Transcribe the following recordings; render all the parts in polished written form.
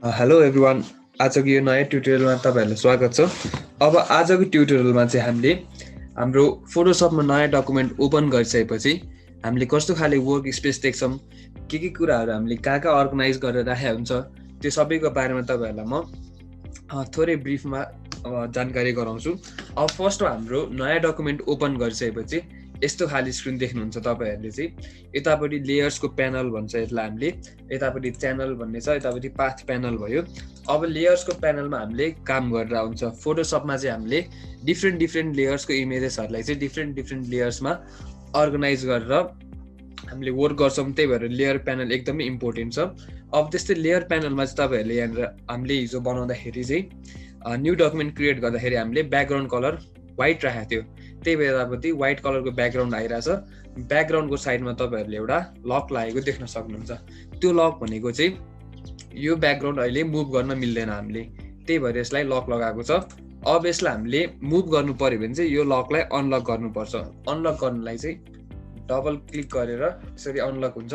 Hello everyone, आजको यो नयाँ ट्युटोरियलमा तपाईँहरूलाई स्वागत छ। अब आजको ट्युटोरियलमा चाहिँ हामीले हाम्रो फोटोसपमा नयाँ डकुमेन्ट ओपन गरिसकेपछि हामीले कस्तो खाले वर्क स्पेस देख्छौँ, के कुराहरू हामीले कहाँ अर्गनाइज गरेर राखेको हुन्छ, त्यो सबैको बारेमा तपाईँहरूलाई म थोरै ब्रिफमा जानकारी गराउँछु। अब फर्स्टमा हाम्रो नयाँ डकुमेन्ट ओपन गरिसकेपछि यस्तो खाली स्क्रिन देख्नुहुन्छ तपाईहरूले चाहिँ। यतापट्टि लेयर्सको प्यानल भन्छ यसलाई हामीले, यतापट्टि च्यानल भन्ने छ, यतापट्टि पाथ प्यानल भयो। अब लेयर्सको प्यानलमा हामीले काम गरेर हुन्छ। फोटोसपमा चाहिँ हामीले डिफ्रेन्ट लेयर्सको इमेजेसहरूलाई चाहिँ डिफ्रेन्ट लेयर्समा अर्गनाइज गरेर हामीले वर्क गर्छौँ। त्यही भएर लेयर प्यानल एकदमै इम्पोर्टेन्ट छ। अब त्यस्तै लेयर प्यानलमा चाहिँ तपाईँहरूले यहाँनिर हामीले हिजो बनाउँदाखेरि चाहिँ न्यू डकुमेन्ट क्रिएट गर्दाखेरि हामीले ब्याकग्राउन्ड कलर व्हाइट राखेको थियो। त्यही भएर यतापट्टि व्हाइट कलरको ब्याकग्राउन्ड आइरहेछ। ब्याकग्राउन्डको साइडमा तपाईँहरूले एउटा लक लागेको देख्न सक्नुहुन्छ। त्यो लक भनेको चाहिँ यो ब्याकग्राउन्ड अहिले मुभ गर्न मिल्दैन हामीले, त्यही भएर यसलाई लक लगाएको छ। अब यसलाई हामीले मुभ गर्नु पर्यो भने चाहिँ यो लकलाई अनलक गर्नुपर्छ। अनलक गर्नलाई चाहिँ डबल क्लिक गरेर यसरी अनलक हुन्छ।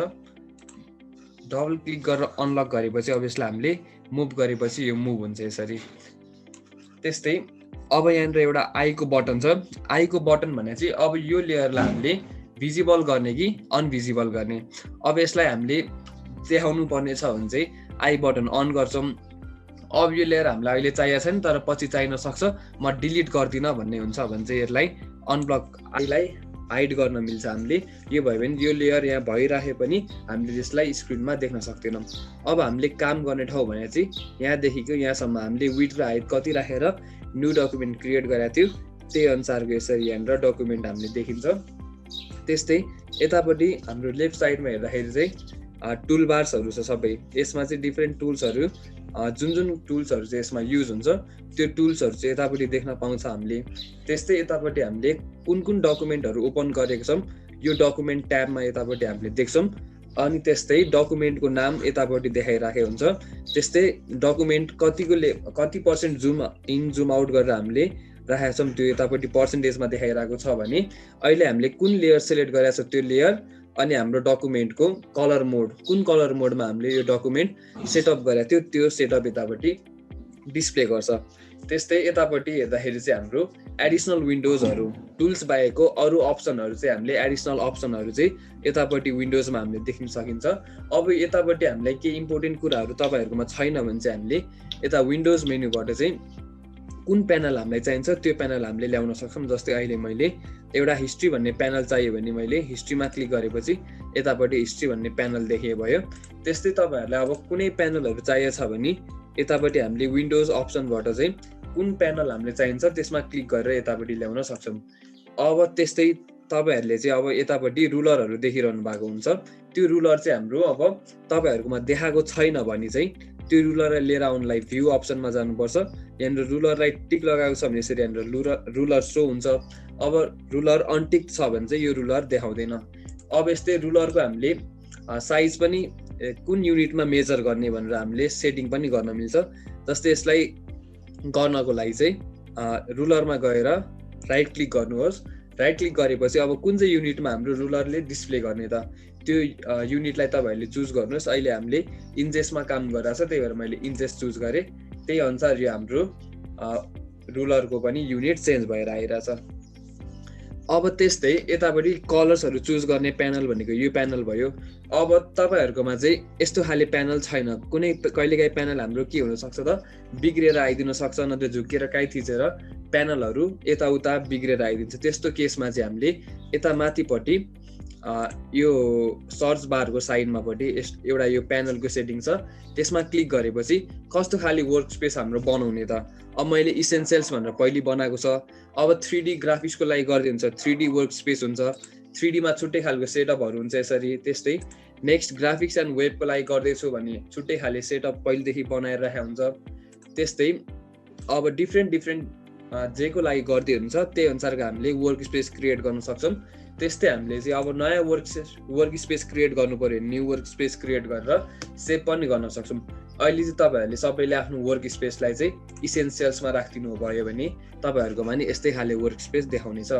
डबल क्लिक गरेर अनलक गरेपछि अब यसलाई हामीले मुभ गरेपछि यो मुभ हुन्छ यसरी। त्यस्तै अब यहाँनिर एउटा आईको बटन छ। आईको बटन भने चाहिँ अब यो लेयरलाई हामीले भिजिबल गर्ने कि अनभिजिबल गर्ने। अब यसलाई हामीले देखाउनु पर्ने छ भने चाहिँ आई बटन अन गर्छौँ। अब यो लेयर हामीलाई अहिले चाहिएको छैन तर पछि चाहिन सक्छ, म डिलिट गर्दिनँ भन्ने हुन्छ भने चाहिँ यसलाई अनब्लक आईलाई हाइड गर्न मिल्छ हामीले। यो भयो भने यो लेयर यहाँ भइराखे पनि हामीले त्यसलाई स्क्रिनमा देख्न सक्दैनौँ। अब हामीले काम गर्ने ठाउँ भने चाहिँ यहाँदेखिको यहाँसम्म हामीले विड्थ र हाइट कति राखेर न्यू डकुमेन्ट क्रिएट गरेको थियो त्यही अनुसारको यसरी यहाँनिर डकुमेन्ट हामीले देखिन्छ। त्यस्तै यतापट्टि हाम्रो लेफ्ट साइडमा हेर्दाखेरि चाहिँ टुल बार्सहरू छ सबै। यसमा चाहिँ डिफ्रेन्ट टुल्सहरू जुन टुल्सहरू चाहिँ यसमा युज हुन्छ त्यो टुल्सहरू चाहिँ यतापट्टि देख्न पाउँछ हामीले। त्यस्तै यतापट्टि हामीले कुन डकुमेन्टहरू ओपन गरेको छौँ यो डकुमेन्ट ट्याबमा यतापट्टि हामीले देख्छौँ। अनि त्यस्तै डकुमेन्टको नाम यतापट्टि देखाइराखेको हुन्छ। त्यस्तै डकुमेन्ट कति percent zoom in zoom out गरेर हामीले राखेका छौँ त्यो यतापट्टि पर्सेन्टेजमा देखाइरहेको छ भने अहिले हामीले कुन लेयर सेलेक्ट गरेको छ त्यो लेयर अनि हाम्रो डकुमेन्टको कलर मोड कुन कलर मोडमा हामीले यो डकुमेन्ट सेटअप गरेको थियो त्यो सेटअप यतापट्टि डिस्प्ले गर्छ। त्यस्तै यतापट्टि हेर्दाखेरि चाहिँ हाम्रो एडिसनल विन्डोजहरू टुल्स बाहेकको अरू अप्सनहरू चाहिँ हामीले एडिसनल अप्सनहरू चाहिँ यतापट्टि विन्डोजमा हामीले देख्न सकिन्छ। अब यतापट्टि हामीलाई केही इम्पोर्टेन्ट कुराहरू तपाईँहरूकोमा छैन भने चाहिँ हामीले यता विन्डोज मेन्युबाट चाहिँ कुन प्यानल हामीलाई चाहिन्छ त्यो प्यानल हामीले ल्याउन सक्छौँ। जस्तै अहिले मैले एउटा हिस्ट्री भन्ने प्यानल चाहियो भने मैले हिस्ट्रीमा क्लिक गरेपछि यतापट्टि हिस्ट्री भन्ने प्यानल देखिए भयो। त्यस्तै तपाईँहरूलाई अब कुनै प्यानलहरू चाहिएको छ भने यतापट्टि हामीले विन्डोज अप्सनबाट चाहिँ कुन प्यानल हामीले चाहिन्छ त्यसमा क्लिक गरेर यतापट्टि ल्याउन सक्छौँ। अब त्यस्तै तपाईँहरूले चाहिँ अब यतापट्टि रुलरहरू देखिरहनु भएको हुन्छ। त्यो रुलर चाहिँ हाम्रो अब तपाईँहरूकोमा देखाएको छैन भने चाहिँ त्यो रुलरलाई लिएर आउनलाई भ्यू अप्सनमा जानुपर्छ। यहाँनिर रुलरलाई टिक लगाएको छ भने यसरी यहाँनिर रुलर सो हुन्छ। अब रुलर अनटिक छ भने चाहिँ यो रुलर देखाउँदैन। अब यस्तै रुलरको हामीले साइज पनि कुन युनिटमा मेजर गर्ने भनेर हामीले सेटिङ पनि गर्न मिल्छ। जस्तै यसलाई गर्नको लागि चाहिँ रुलरमा गएर राइट क्लिक गर्नुहोस्। राइट क्लिक गरेपछि अब कुन चाहिँ युनिटमा हाम्रो रुलरले डिस्प्ले गर्ने त त्यो युनिटलाई तपाईँहरूले चुज गर्नुहोस्। अहिले हामीले इन्चेसमा काम गरिरहेको छ त्यही भएर मैले इन्चेस चुज गरेँ। त्यही अनुसार यो हाम्रो रुलरको पनि युनिट चेन्ज भएर आइरहेछ। अब त्यस्तै यतापट्टि कलर्सहरू चुज गर्ने प्यानल भनेको यो प्यानल भयो। अब तपाईँहरूकोमा चाहिँ यस्तो खाले प्यानल छैन, कुनै कहिलेकाहीँ प्यानल हाम्रो के हुनसक्छ त बिग्रेर आइदिन सक्छ, नत्र झुकेर काहीँ थिचेर प्यानलहरू यताउता बिग्रेर आइदिन्छ। त्यस्तो केसमा चाहिँ हामीले यता माथिपट्टि यो सर्च बारको साइडमापट्टि एउटा यो प्यानलको सेटिङ छ त्यसमा क्लिक गरेपछि कस्तो खाले वर्क स्पेस हाम्रो बनाउने त। अब मैले इसेन्सियल्स भनेर पहिले बनाएको छ। अब 3D ग्राफिक्सको लागि गर्दै हुन्छ 3D वर्क स्पेस हुन्छ, 3Dमा छुट्टै खालको सेटअपहरू हुन्छ यसरी। त्यस्तै नेक्स्ट ग्राफिक्स एन्ड वेबको लागि गर्दैछु भने छुट्टै खाले सेटअप पहिलेदेखि बनाएर राखेको हुन्छ। त्यस्तै अब डिफ्रेन्ट जेको लागि गर्दै हुन्छ त्यही अनुसारको हामीले वर्क स्पेस क्रिएट गर्न सक्छौँ। त्यस्तै हामीले चाहिँ अब नयाँ वर्क स्पेस क्रिएट गर्नु पर्यो भने न्यू वर्क स्पेस क्रिएट गरेर सेभ पनि गर्न सक्छौँ। अहिले चाहिँ तपाईँहरूले सबैले आफ्नो वर्क स्पेसलाई चाहिँ इसेन्सियल्समा राखिदिनु भयो भने तपाईँहरूकोमा नि यस्तै खाले वर्क स्पेस देखाउनेछ।